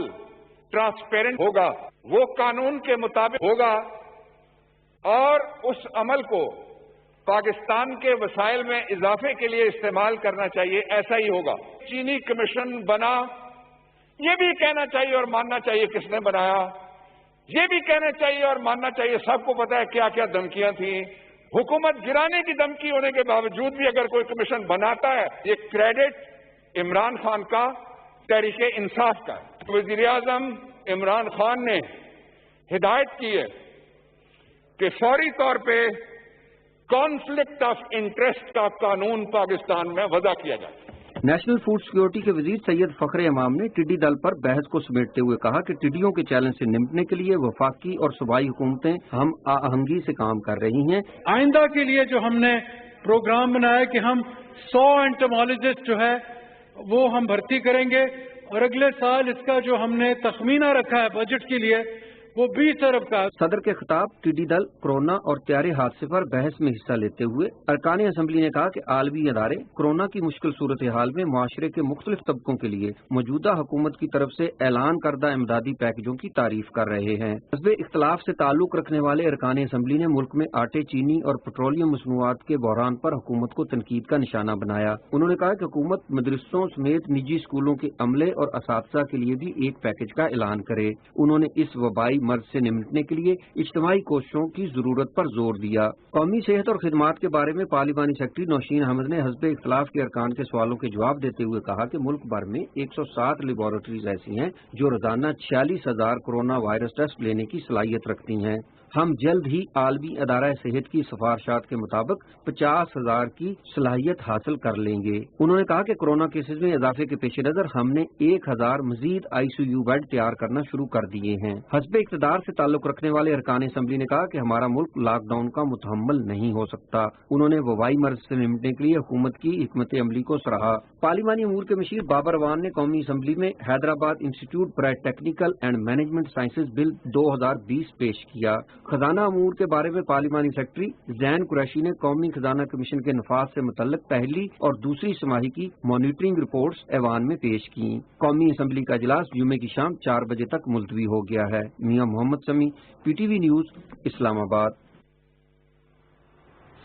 ٹرانسپیرنٹ ہوگا، وہ قانون کے مطابق ہوگا اور اس عمل کو پاکستان کے وسائل میں اضافے کے لیے استعمال کرنا چاہیے، ایسا ہی ہوگا۔ چینی کمیشن بنا، یہ بھی کہنا چاہیے اور ماننا چاہیے کس نے بنایا، یہ بھی کہنا چاہیے اور ماننا چاہیے سب کو پتا ہے کیا کیا دھمکیاں تھیں۔ حکومت گرانے کی دھمکی ہونے کے باوجود بھی اگر کوئی کمیشن بناتا ہے، یہ کریڈٹ عمران خان کا، تحریک انصاف کا ہے۔ وزیر اعظم عمران خان نے ہدایت کی ہے کہ فوری طور پہ کانفلکٹ آف انٹرسٹ کا قانون پاکستان میں وضع کیا جائے۔ نیشنل فوڈ سیکورٹی کے وزیر سید فخر امام نے ٹڈی دل پر بحث کو سمیٹتے ہوئے کہا کہ ٹڈیوں کے چیلنج سے نمٹنے کے لیے وفاقی اور صوبائی حکومتیں ہم آہنگی سے کام کر رہی ہیں۔ آئندہ کے لیے جو ہم نے پروگرام بنایا کہ ہم 100 انٹمالوجسٹ جو ہے وہ ہم بھرتی کریں گے اور اگلے سال اس کا جو ہم نے تخمینہ رکھا ہے بجٹ کے لیے وہ 20 ارب کا۔ صدر کے خطاب ٹڈی دل، کورونا اور طیارے حادثے پر بحث میں حصہ لیتے ہوئے ارکان اسمبلی نے کہا کہ عالمی ادارے کورونا کی مشکل صورتحال میں معاشرے کے مختلف طبقوں کے لیے موجودہ حکومت کی طرف سے اعلان کردہ امدادی پیکجوں کی تعریف کر رہے ہیں۔ حزب اختلاف سے تعلق رکھنے والے ارکان اسمبلی نے ملک میں آٹے، چینی اور پیٹرولیم مصنوعات کے بحران پر حکومت کو تنقید کا نشانہ بنایا۔ انہوں نے کہا کہ حکومت مدرسوں سمیت نجی اسکولوں کے عملے اور اساتذہ کے لیے بھی ایک پیکج کا اعلان کرے۔ انہوں نے اس وبائی مرض سے نمٹنے کے لیے اجتماعی کوششوں کی ضرورت پر زور دیا۔ قومی صحت اور خدمات کے بارے میں پارلیمانی سیکرٹری نوشین احمد نے حزب اختلاف کے ارکان کے سوالوں کے جواب دیتے ہوئے کہا کہ ملک بھر میں 107 لیبارٹریز ایسی ہیں جو روزانہ 46,000 کورونا وائرس ٹیسٹ لینے کی صلاحیت رکھتی ہیں۔ ہم جلد ہی عالمی ادارہ صحت کی سفارشات کے مطابق 50,000 کی صلاحیت حاصل کر لیں گے۔ انہوں نے کہا کہ کورونا کیسز میں اضافے کے پیش نظر ہم نے 1,000 مزید ICU بیڈ تیار کرنا شروع کر دیے ہیں۔ حزب اقتدار سے تعلق رکھنے والے ارکان اسمبلی نے کہا کہ ہمارا ملک لاک ڈاؤن کا متحمل نہیں ہو سکتا۔ انہوں نے وبائی مرض سے نمٹنے کے لیے حکومت کی حکمت عملی کو سراہا۔ پارلیمانی امور کے مشیر بابر اعوان نے قومی اسمبلی میں حیدرآباد انسٹیٹیوٹ برائے ٹیکنیکل اینڈ مینجمنٹ سائنسز بل 2020 پیش کیا۔ خزانہ امور کے بارے میں پارلیمانی سیکرٹری زین قریشی نے قومی خزانہ کمیشن کے نفاذ سے متعلق پہلی اور دوسری سماحی کی مانیٹرنگ رپورٹس ایوان میں پیش کی۔ قومی اسمبلی کا اجلاس جمعے کی شام 4 بجے تک ملتوی ہو گیا ہے۔ میاں محمد سمیع، PTV نیوز، اسلام آباد۔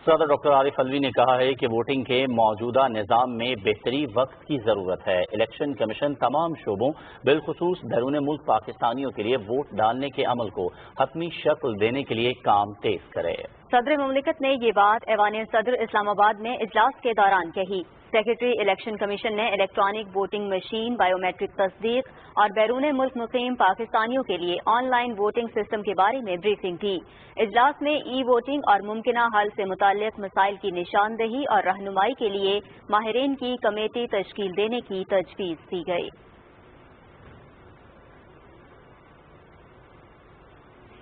صدر ڈاکٹر عارف علوی نے کہا ہے کہ ووٹنگ کے موجودہ نظام میں بہتری وقت کی ضرورت ہے۔ الیکشن کمیشن تمام شعبوں بالخصوص بیرون ملک پاکستانیوں کے لیے ووٹ ڈالنے کے عمل کو حتمی شکل دینے کے لیے کام تیز کرے۔ صدر مملکت نے یہ بات ایوان صدر اسلام آباد میں اجلاس کے دوران کہی۔ سیکرٹری الیکشن کمیشن نے electronic voting machine, biometric تصدیق اور بیرون ملک مقیم پاکستانیوں کے لیے آن لائن ووٹنگ سسٹم کے بارے میں بریفنگ دی۔ اجلاس میں ای ووٹنگ اور ممکنہ حل سے متعلق مسائل کی نشاندہی اور رہنمائی کے لیے ماہرین کی کمیٹی تشکیل دینے کی تجویز دی گئی۔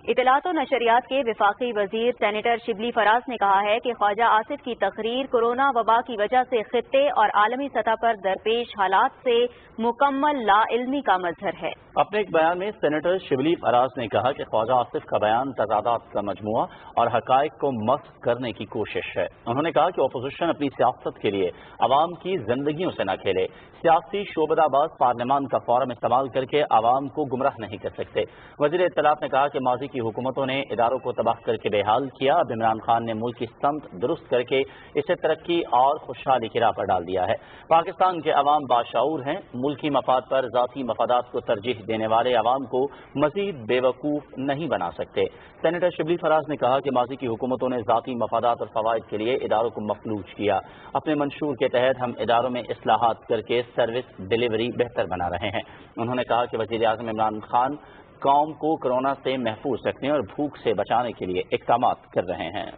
اطلاعات و نشریات کے وفاقی وزیر سینیٹر شبلی فراز نے کہا ہے کہ خواجہ آصف کی تقریر کورونا وبا کی وجہ سے خطے اور عالمی سطح پر درپیش حالات سے مکمل لا علمی کا مظہر ہے۔ اپنے ایک بیان میں سینیٹر شبلی فراز نے کہا کہ خواجہ آصف کا بیان تضادات کا مجموعہ اور حقائق کو مسخ کرنے کی کوشش ہے۔ انہوں نے کہا کہ اپوزیشن اپنی سیاست کے لیے عوام کی زندگیوں سے نہ کھیلے۔ سیاسی شعبہ باز پارلیمان کا فورم استعمال کر کے عوام کو گمراہ نہیں کر سکتے۔ وزیر اطلاعات نے کہا کہ ماضی کی حکومتوں نے اداروں کو تباہ کر کے بحال کیا۔ اب عمران خان نے ملک کی سمت درست کر کے اسے ترقی اور خوشحالی کی راہ پر ڈال دیا ہے۔ پاکستان کے عوام باشعور ہیں۔ ملکی مفاد پر ذاتی مفادات کو ترجیح دینے والے عوام کو مزید بے وقوف نہیں بنا سکتے۔ سینیٹر شبلی فراز نے کہا کہ ماضی کی حکومتوں نے ذاتی مفادات اور فوائد کے لیے اداروں کو مفلوج کیا۔ اپنے منشور کے تحت ہم اداروں میں اصلاحات کر کے سروس ڈیلیوری بہتر بنا رہے ہیں۔ انہوں نے کہا کہ وزیر اعظم عمران خان قوم کو کورونا سے محفوظ رکھنے اور بھوک سے بچانے کے لیے اقدامات کر رہے ہیں۔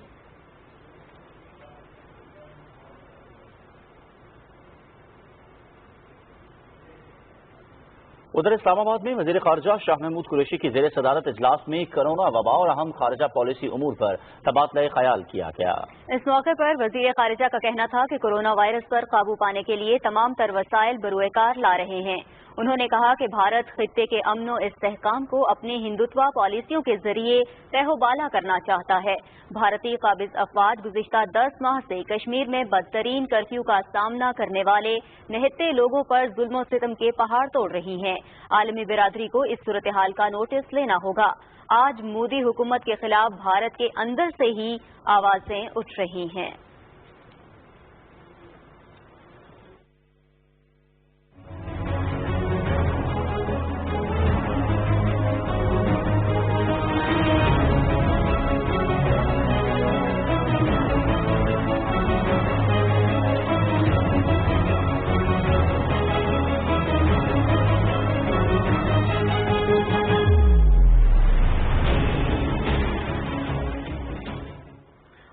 ادھر اسلام آباد میں وزیر خارجہ شاہ محمود قریشی کی زیر صدارت اجلاس میں کورونا وبا اور اہم خارجہ پالیسی امور پر تبادلہ خیال کیا گیا۔ اس موقع پر وزیر خارجہ کا کہنا تھا کہ کورونا وائرس پر قابو پانے کے لیے تمام تر وسائل بروئے کار لا رہے ہیں۔ انہوں نے کہا کہ بھارت خطے کے امن و استحکام کو اپنی ہندوتوا پالیسیوں کے ذریعے تہو بالا کرنا چاہتا ہے۔ بھارتی قابض افواج گزشتہ 10 ماہ سے کشمیر میں بدترین کرفیو کا سامنا کرنے والے نہتے لوگوں پر ظلم و ستم کے پہاڑ توڑ رہی ہیں۔ عالمی برادری کو اس صورتحال کا نوٹس لینا ہوگا۔ آج مودی حکومت کے خلاف بھارت کے اندر سے ہی آوازیں اٹھ رہی ہیں۔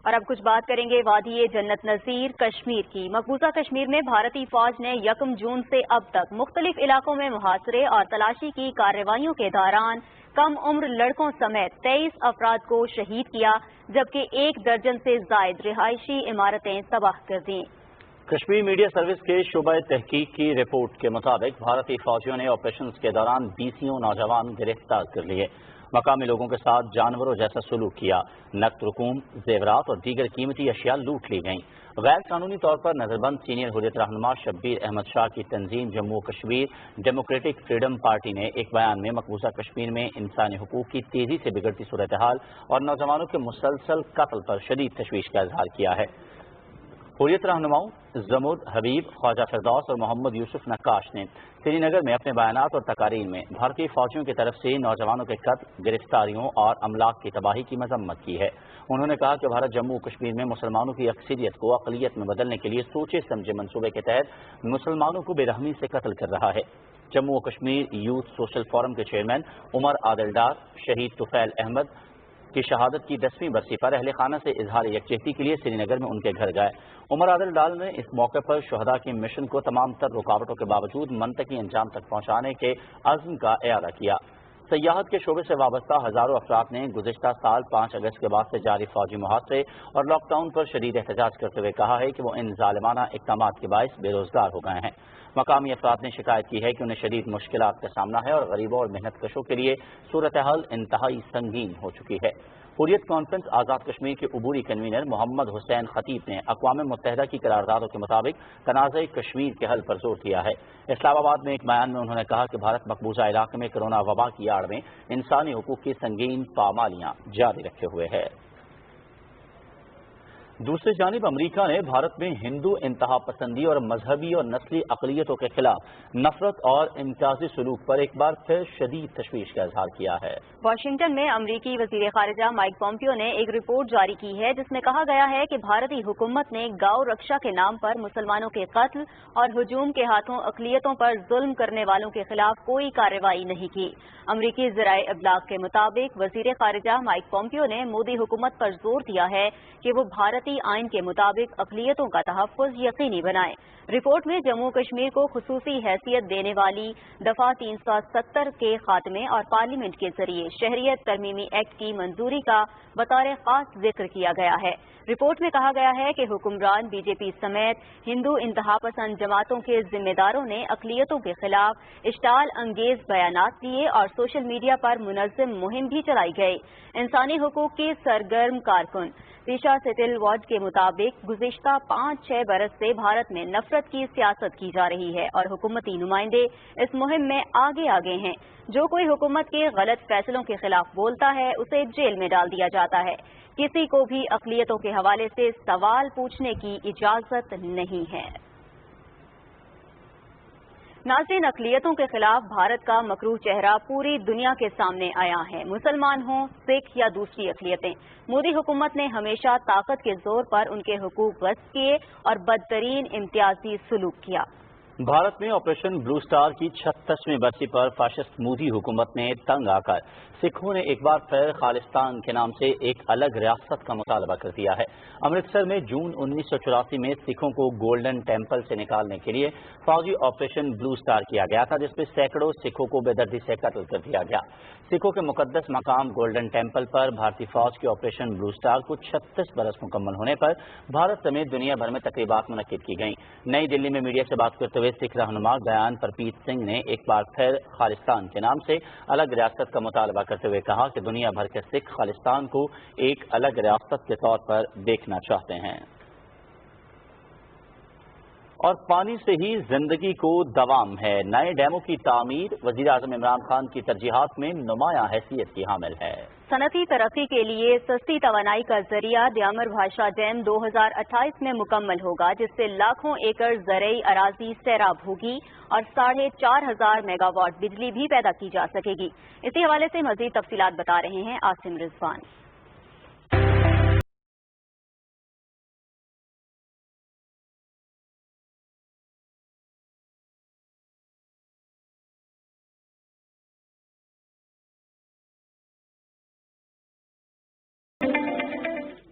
اور اب کچھ بات کریں گے وادی جنت نظیر کشمیر کی۔ مقبوضہ کشمیر میں بھارتی فوج نے 1 جون سے اب تک مختلف علاقوں میں محاصرے اور تلاشی کی کارروائیوں کے دوران کم عمر لڑکوں سمیت 23 افراد کو شہید کیا، جبکہ 1 درجن سے زائد رہائشی عمارتیں تباہ کر دیں۔ کشمیر میڈیا سروس کے شعبہ تحقیق کی رپورٹ کے مطابق بھارتی فوجیوں نے آپریشنز کے دوران 20 نوجوان گرفتار کر لیے. مقامی لوگوں کے ساتھ جانوروں جیسا سلوک کیا. نقد رقوم، زیورات اور دیگر قیمتی اشیاء لوٹ لی گئیں. غیر قانونی طور پر نظر بند سینئر حریت رہنما شبیر احمد شاہ کی تنظیم جموں و کشمیر ڈیموکریٹک فریڈم پارٹی نے ایک بیان میں مقبوضہ کشمیر میں انسانی حقوق کی تیزی سے بگڑتی صورتحال اور نوجوانوں کے مسلسل قتل پر شدید تشویش کا اظہار کیا ہے. حریت رہنماؤں زمود حبیب، خواجہ فردوس اور محمد یوسف نقاش نے سری نگر میں اپنے بیانات اور تقاریر میں بھارتی فوجیوں کی طرف سے نوجوانوں کے قتل، گرفتاریوں اور املاک کی تباہی کی مذمت کی ہے. انہوں نے کہا کہ بھارت جموں و کشمیر میں مسلمانوں کی اکثریت کو اقلیت میں بدلنے کے لیے سوچے سمجھے منصوبے کے تحت مسلمانوں کو بے رحمی سے قتل کر رہا ہے. جموں و کشمیر یوتھ سوشل فورم کے چیئرمین عمر عادل ڈار شہید طفیل احمد کی شہادت کی 10ویں برسی پر اہل خانہ سے اظہار یکجہتی کے لیے سری نگر میں ان کے گھر گئے. عمر عادل ڈال نے اس موقع پر شہداء کے مشن کو تمام تر رکاوٹوں کے باوجود منطقی انجام تک پہنچانے کے عزم کا اعادہ کیا. سیاحت کے شعبے سے وابستہ ہزاروں افراد نے گزشتہ سال 5 اگست کے بعد سے جاری فوجی محاصرے اور لاک ڈاؤن پر شدید احتجاج کرتے ہوئے کہا ہے کہ وہ ان ظالمانہ اقدامات کے باعث بے روزگار ہو گئے ہیں. مقامی افراد نے شکایت کی ہے کہ انہیں شدید مشکلات کا سامنا ہے اور غریبوں اور محنت کشوں کے لیے صورتحال انتہائی سنگین ہو چکی ہے. حریت کانفرنس آزاد کشمیر کے عبوری کنوینر محمد حسین خطیب نے اقوام متحدہ کی قراردادوں کے مطابق تنازع کشمیر کے حل پر زور دیا ہے. اسلام آباد میں ایک بیان میں انہوں نے کہا کہ بھارت مقبوضہ علاقے میں کرونا وبا کی آڑ میں انسانی حقوق کی سنگین پامالیاں جاری رکھے ہوئے ہے. دوسری جانب امریکہ نے بھارت میں ہندو انتہا پسندی اور مذہبی اور نسلی اقلیتوں کے خلاف نفرت اور امتیازی سلوک پر ایک بار پھر شدید تشویش کا اظہار کیا ہے. واشنگٹن میں امریکی وزیر خارجہ مائک پومپیو نے ایک رپورٹ جاری کی ہے جس میں کہا گیا ہے کہ بھارتی حکومت نے گاؤ رکشا کے نام پر مسلمانوں کے قتل اور ہجوم کے ہاتھوں اقلیتوں پر ظلم کرنے والوں کے خلاف کوئی کارروائی نہیں کی. امریکی ذرائع ابلاغ کے مطابق وزیر خارجہ مائک پومپیو نے مودی حکومت پر زور دیا ہے کہ وہ بھارتی آئین کے مطابق اقلیتوں کا تحفظ یقینی بنائے. رپورٹ میں جموں کشمیر کو خصوصی حیثیت دینے والی دفعہ 370 کے خاتمے اور پارلیمنٹ کے ذریعے شہریت ترمیمی ایکٹ کی منظوری کا بطور خاص ذکر کیا گیا ہے. رپورٹ میں کہا گیا ہے کہ حکمران بی جے پی سمیت ہندو انتہا پسند جماعتوں کے ذمہ داروں نے اقلیتوں کے خلاف اشتعال انگیز بیانات دیے اور سوشل میڈیا پر منظم مہم بھی چلائی گئی. انسانی حقوق کی سرگرم کارکن پیشا سیٹل واڈ کے مطابق گزشتہ 5-6 برس سے بھارت میں نفرت کی سیاست کی جا رہی ہے اور حکومتی نمائندے اس مہم میں آگے ہیں. جو کوئی حکومت کے غلط فیصلوں کے خلاف بولتا ہے اسے جیل میں ڈال دیا جاتا ہے. کسی کو بھی اقلیتوں کے حوالے سے سوال پوچھنے کی اجازت نہیں ہے. ناظرین، اقلیتوں کے خلاف بھارت کا مکروہ چہرہ پوری دنیا کے سامنے آیا ہے. مسلمان ہوں، سکھ یا دوسری اقلیتیں، مودی حکومت نے ہمیشہ طاقت کے زور پر ان کے حقوق غصب کیے اور بدترین امتیازی سلوک کیا. بھارت میں آپریشن بلو سٹار کی 36ویں برسی پر فاشسٹ مودی حکومت نے تنگ آ کر سکھوں نے ایک بار پھر خالصتان کے نام سے ایک الگ ریاست کا مطالبہ کر دیا ہے. امرتسر میں جون 1984 میں سکھوں کو گولڈن ٹیمپل سے نکالنے کے لیے فوجی آپریشن بلو سٹار کیا گیا تھا جس میں سینکڑوں سکھوں کو بے دردی سے قتل کر دیا گیا. سکھوں کے مقدس مقام گولڈن ٹیمپل پر بھارتی فوج کے آپریشن بلو سٹار کو 36 برس مکمل ہونے پر بھارت سمیت دنیا بھر میں تقریبات منعقد کی گئیں. نئی دلی میں میڈیا سے بات کرتے ہوئے سکھ رہنما گیان پرپیت سنگھ نے ایک بار پھر خالصتان کے نام سے الگ ریاست کا مطالبہ کرتے ہوئے کہا کہ دنیا بھر کے سکھ خالصتان کو ایک الگ ریاست کے طور پر دیکھنا چاہتے ہیں. اور پانی سے ہی زندگی کو دوام ہے. نئے ڈیموں کی تعمیر وزیر اعظم عمران خان کی ترجیحات میں نمایاں حیثیت کی حامل ہے. صنعتی ترقی کے لیے سستی توانائی کا ذریعہ دیامر بھاشا ڈیم 2028 میں مکمل ہوگا جس سے لاکھوں ایکڑ زرعی اراضی سیراب ہوگی اور 4,500 میگا واٹ بجلی بھی پیدا کی جا سکے گی. اسی حوالے سے مزید تفصیلات بتا رہے ہیں عاصم رضوان.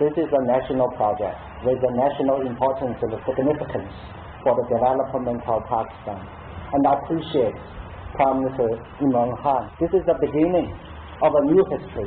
This is a national project with a national importance and significance for the development of Pakistan, and I appreciate Prime Minister Imran Khan. This is the beginning of a new history.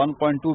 $1.2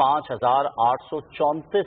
5,834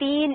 3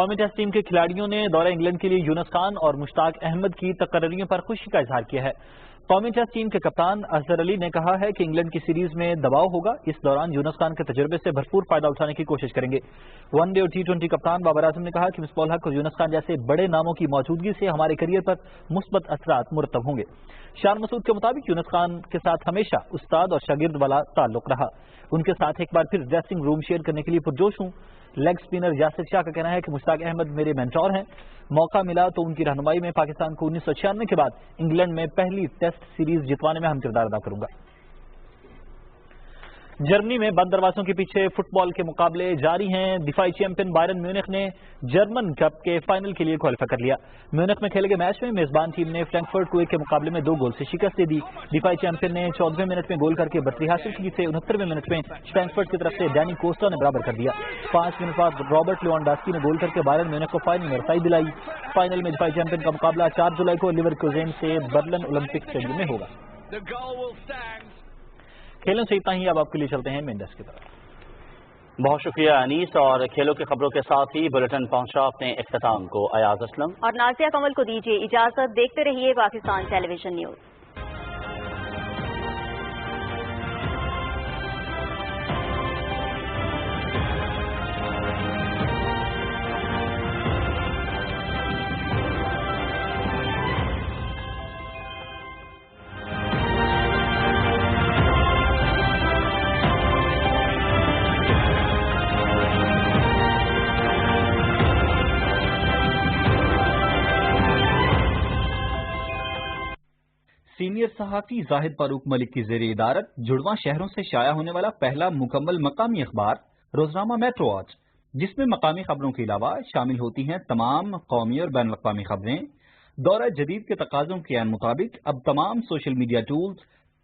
قومی ٹیسٹ ٹیم کے کھلاڑیوں نے دورہ انگلینڈ کے لیے یونس خان اور مشتاق احمد کی تقرریوں پر خوشی کا اظہار کیا ہے۔ قومی ٹیسٹ ٹیم کے کپتان اظہر علی نے کہا ہے کہ انگلینڈ کی سیریز میں دباؤ ہوگا، اس دوران یونس خان کے تجربے سے بھرپور فائدہ اٹھانے کی کوشش کریں گے۔ ون ڈے اور T20 کپتان بابر اعظم نے کہا کہ مصباح الحق اور یونس خان جیسے بڑے ناموں کی موجودگی سے ہمارے کیریئر پر مثبت اثرات مرتب ہوں گے۔ شان مسعود کے مطابق یونس خان کے ساتھ ہمیشہ استاد اور شاگرد والا تعلق رہا، ان کے ساتھ ایک بار پھر ڈریسنگ روم شیئر کرنے کے لیے پرجوش ہوں۔ لیگ سپنر یاسر شاہ کا کہنا ہے کہ مشتاق احمد میرے مینٹور ہیں، موقع ملا تو ان کی رہنمائی میں پاکستان کو 1996 کے بعد انگلینڈ میں پہلی ٹیسٹ سیریز جتوانے میں اہم کردار ادا کروں گا۔ جرمنی میں بند دروازوں کے پیچھے فٹ بال کے مقابلے جاری ہیں۔ دفاعی چیمپئن بائرن میونخ نے جرمن کپ کے فائنل کے لیے کوالیفائی کر لیا۔ میونخ میں کھیلے گئے میچ میں میزبان ٹیم نے فرینکفرٹ کو 1 کے مقابلے میں 2 گول سے شکست دے دی۔ دفاعی چیمپئن نے 14ویں منٹ میں گول کر کے برتری حاصل کی تھی۔ 69ویں منٹ میں فرینکفرٹ کی طرف سے ڈینی کوسٹا نے برابر کر دیا۔ 5 منٹ بعد رابرٹ لیوانڈاسکی نے گول کر کے بائرن میونخ کو فائنل میں رسائی دلائی۔ فائنل میں دفاعی چیمپئن کا مقابلہ 4 جولائی کو لیورکوزن سے برلن اولمپک اسٹیڈیم میں ہوگا۔ کھیلوں سے اتنا ہی، اب آپ کے لیے چلتے ہیں مین ڈیسک کی طرف۔ بہت شکریہ انیس، اور کھیلوں کی خبروں کے ساتھ ہی بلیٹن پہنچا اپنے اختتام کو ایاز اسلم اور نازیہ کمل کو دیجیے اجازت۔ دیکھتے رہیے Pakistan television news. Senior صحافی زاہد فاروق ملک کی زیر ادارت جڑواں شہروں سے شائع ہونے والا پہلا مکمل مقامی اخبار روزنامہ میٹرو آج، جس میں مقامی خبروں کے علاوہ شامل ہوتی ہیں تمام قومی اور بین الاقوامی خبریں۔ دورہ جدید کے تقاضوں کے عین مطابق اب تمام سوشل میڈیا ٹولز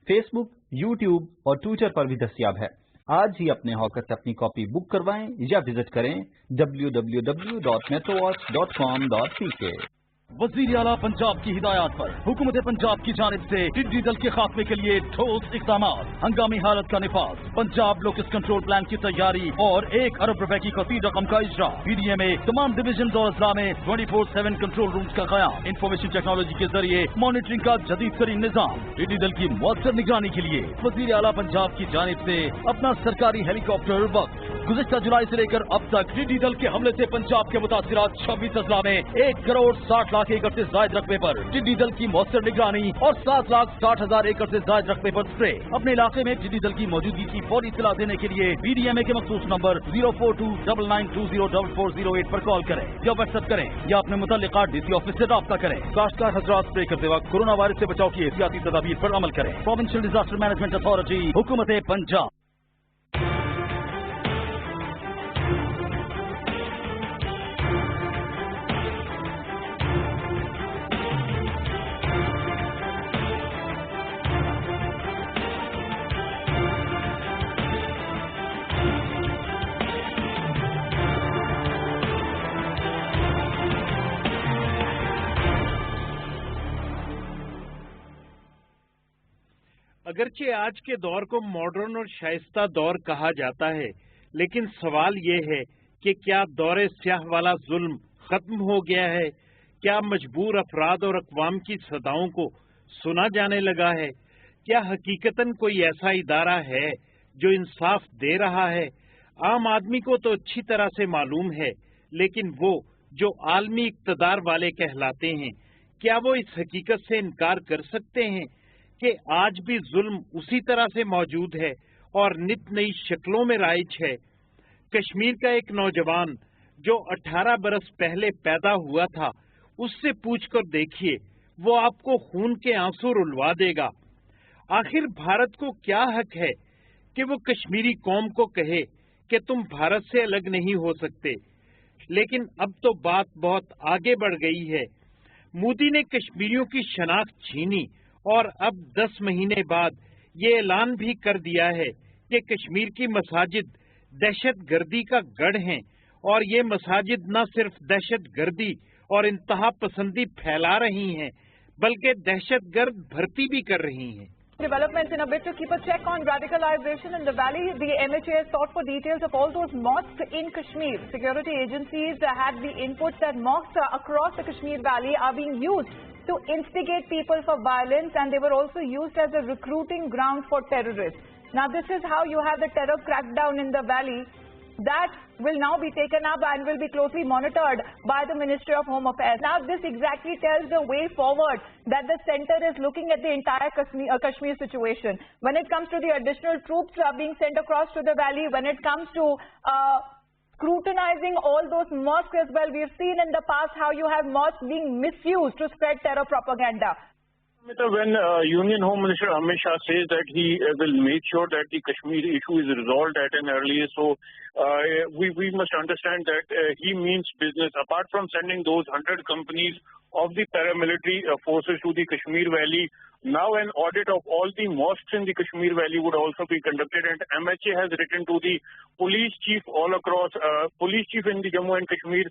فیس بک، یوٹیوب اور ٹویٹر پر بھی دستیاب ہے۔ آج ہی اپنے ہاکر سے اپنی کاپی بک کروائیں یا وزٹ کریں www.metrowatch.com.pk۔ وزیر اعلیٰ پنجاب کی ہدایات پر حکومت پنجاب کی جانب سے ٹڈی دل کے خاتمے کے لیے ٹھوس اقدامات، ہنگامی حالت کا نفاذ، پنجاب لوکس کنٹرول پلان کی تیاری اور 1 ارب روپے کی کثیر رقم کا اجرا۔ PDM میں تمام ڈویژنز اور اضلاع میں 24/7 کنٹرول رومز کا قیام، انفارمیشن ٹیکنالوجی کے ذریعے مانیٹرنگ کا جدید ترین نظام۔ ٹڈی دل کی مؤثر نگرانی کے لیے وزیر اعلیٰ پنجاب کی جانب سے اپنا سرکاری ہیلی کاپٹر وقت۔ گزشتہ جولائی سے لے کر اب تک ٹڈی دل کے حملے سے پنجاب کے متاثرات 26 اضلاع میں 1 کروڑ 60 لاکھ ایکڑ سے زائد رقبے پر ٹڈی دل کی مؤثر نگرانی اور 7,60,000 ایکڑ سے زائد رقبے پر اسپرے۔ اپنے علاقے میں ٹڈی دل کی موجودگی کی فوری اطلاع دینے کے لیے PDMA کے مخصوص نمبر 04299204408 پر کال کریں یا واٹس ایپ کریں یا اپنے متعلقہ DC آفس سے رابطہ کریں۔ کاشتکار حضرات اسپرے کرتے وقت کورونا وائرس سے بچاؤ کی احتیاطی تدابیر پر عمل کریں۔ پروونشل ڈیزاسٹر مینجمنٹ اتھارٹی، حکومت پنجاب۔ اگرچہ آج کے دور کو ماڈرن اور شائستہ دور کہا جاتا ہے، لیکن سوال یہ ہے کہ کیا دور سیاہ والا ظلم ختم ہو گیا ہے؟ کیا مجبور افراد اور اقوام کی صداؤں کو سنا جانے لگا ہے؟ کیا حقیقتاً کوئی ایسا ادارہ ہے جو انصاف دے رہا ہے؟ عام آدمی کو تو اچھی طرح سے معلوم ہے، لیکن وہ جو عالمی اقتدار والے کہلاتے ہیں، کیا وہ اس حقیقت سے انکار کر سکتے ہیں کہ آج بھی ظلم اسی طرح سے موجود ہے اور نت نئی شکلوں میں رائج ہے؟ کشمیر کا ایک نوجوان جو 18 برس پہلے پیدا ہوا تھا، اس سے پوچھ کر دیکھیے، وہ آپ کو خون کے آنسو رلوا دے گا۔ آخر بھارت کو کیا حق ہے کہ وہ کشمیری قوم کو کہے کہ تم بھارت سے الگ نہیں ہو سکتے؟ لیکن اب تو بات بہت آگے بڑھ گئی ہے۔ مودی نے کشمیریوں کی شناخت چھینی اور اب 10 مہینے بعد یہ اعلان بھی کر دیا ہے کہ کشمیر کی مساجد دہشت گردی کا گڑھ ہیں، اور یہ مساجد نہ صرف دہشت گردی اور انتہا پسندی پھیلا رہی ہیں بلکہ دہشت گرد بھرتی بھی کر رہی ہیں۔ Developments in a bid to keep a check on radicalization in the valley. The MHA has sought for details of all those mosques in Kashmir. Security agencies had the input that mosques across the Kashmir valley are being used to instigate people for violence, and they were also used as a recruiting ground for terrorists. Now this is how you have the terror crackdown in the valley. That will now be taken up and will be closely monitored by the Ministry of Home Affairs. Now this exactly tells the way forward that the center is looking at the entire Kashmir situation. When it comes to the additional troops being sent across to the valley, when it comes to scrutinizing all those mosques as well, we've seen in the past how you have mosques being misused to spread terror propaganda. When Union Home Minister Amit Shah says that he will make sure that the Kashmir issue is resolved at an earlier, so we must understand that he means business. Apart from sending those 100 companies of the paramilitary forces to the Kashmir Valley, now an audit of all the mosques in the Kashmir Valley would also be conducted, and MHA has written to the police chief all across, police chief in the Jammu and Kashmir.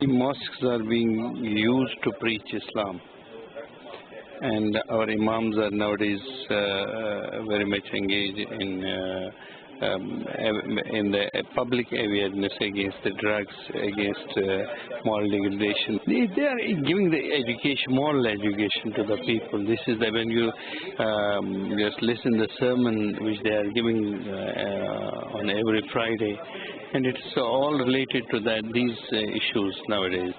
Mosques are being used to preach Islam, and our imams are nowadays very much engaged in the public awareness against the drugs, against moral degradation. They are giving the education, moral education to the people. This is the, when you just listen the sermon which they are giving on every Friday, and it's all related to these issues nowadays.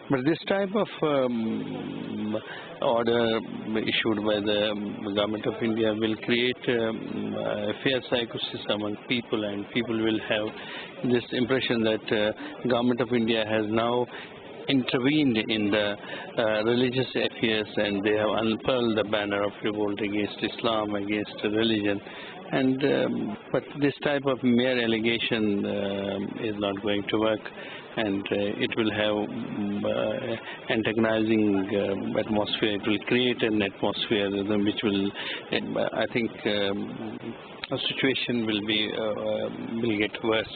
But this type of order issued by the Government of India will create a fair psychosis among people, and people will have this impression that Government of India has now intervened in the religious affairs, and they have unfurled the banner of revolt against Islam, against religion. And but this type of mere allegation is not going to work, and it will have antagonizing atmosphere. It will create an atmosphere which will, I think, a situation will get worse.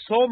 100